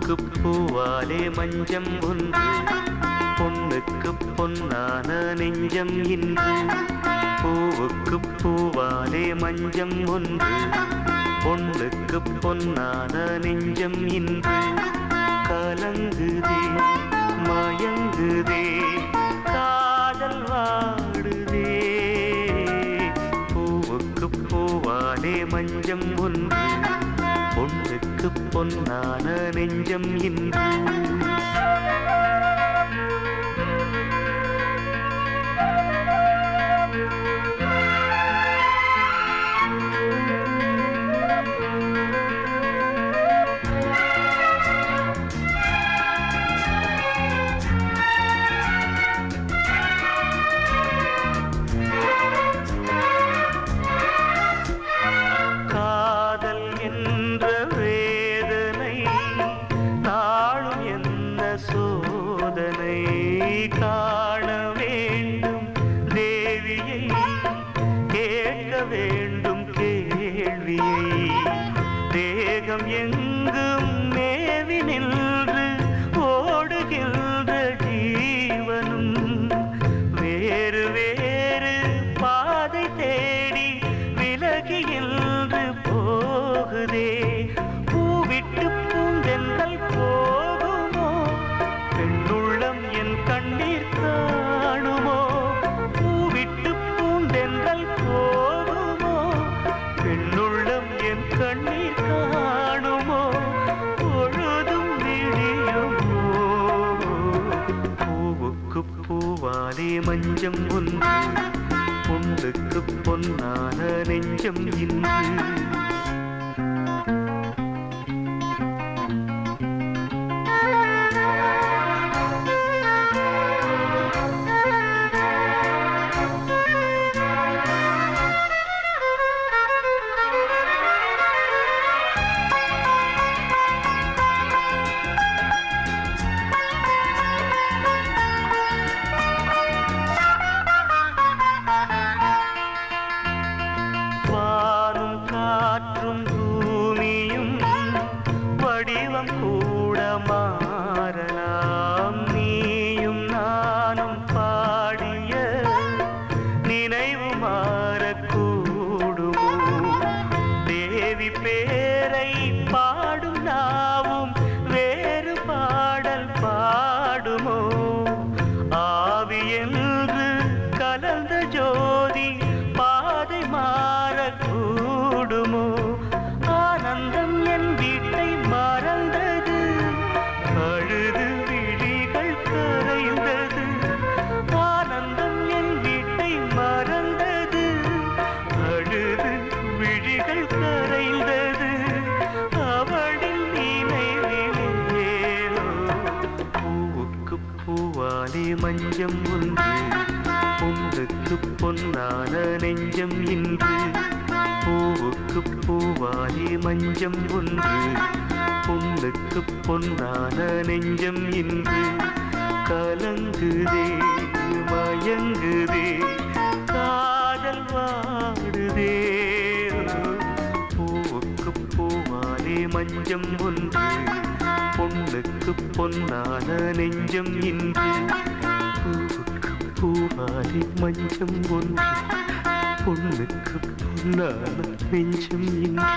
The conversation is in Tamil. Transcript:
பூவுக்கு பூவாலே மஞ்சம் ஒன்று, பொண்ணுக்கு பொன்னான நெஞ்சம் இன்று. பூவுக்கு பூவாலே மஞ்சம் ஒன்று, பொண்ணுக்கு பொன்னான நெஞ்சம் இன்று. கலங்குதே மயங்குதே காதல் வாடுதே. பூவுக்கு பூவாலே மஞ்சம் ஒன்று, பொண்ணுக்கு பொன்னான நெஞ்சம் இன்று. சோதனை காண வேண்டும் தேவியை, கேட்க வேண்டும் கேள்வியை. தேகம் எங்கும் மேவி நின்று ஓடுகின்ற ஜீவனும் வேறு வேறு பாதை தேடி விலகியின்று போகுதே. பூவிட்டு பூந்தென்றல் போகுமோ, பெண்ணுள்ளம் என் கண்ணீர் காணுமோ. பூவிட்டு பூந்தென்றல் போகுமோ, பெண்ணுள்ளம் என் கண்ணீர் காணுமோ. பொழுதும் விழியுமோ. பூவுக்கு பூவாலே மஞ்சம் ஒன்று, பொண்ணுக்கு பொன்னான நெஞ்சம் இன்று. காற்றும் பூமியும் வடிவம் கூட மாறலாம். நீயும் நானும் பாடிய நினைவு மாறக்கூடுமோ. தேவி பேரை பாடும் நாவும் வேறு பாடல் பாடுமோ. ஆவி என்று கலந்த ஜோதி பாதை மாறக்கூடுமோ. ஆனந்தம் என் வீட்டை மறந்தது, அழுது விழிகள் கரைந்தது. ஆனந்தம் என் வீட்டை மறந்தது, அழுது விழிகள் கரைந்தது. அவளின் நினைவிலேனோ. பூவுக்கு பூவாலே மஞ்சம் ஒன்று, பொண்ணுக்கு பொன்னான நெஞ்சம் இன்று. பூவுக்கு பூவாலே மஞ்சம் ஒன்று, பொண்ணுக்கு பொன்னான நெஞ்சம் இன்று. கலங்குதே மயங்குதே காதல் வாடுதே. பூவுக்கு பூவாலே மஞ்சம் ஒன்று, பொண்ணுக்கு பொன்னான நெஞ்சம் இன்று. பூவுக்கு பூவாலே மஞ்சம் ஒன்று, பொண்ணுக்கு பொன்னான நெஞ்சம் இன்று.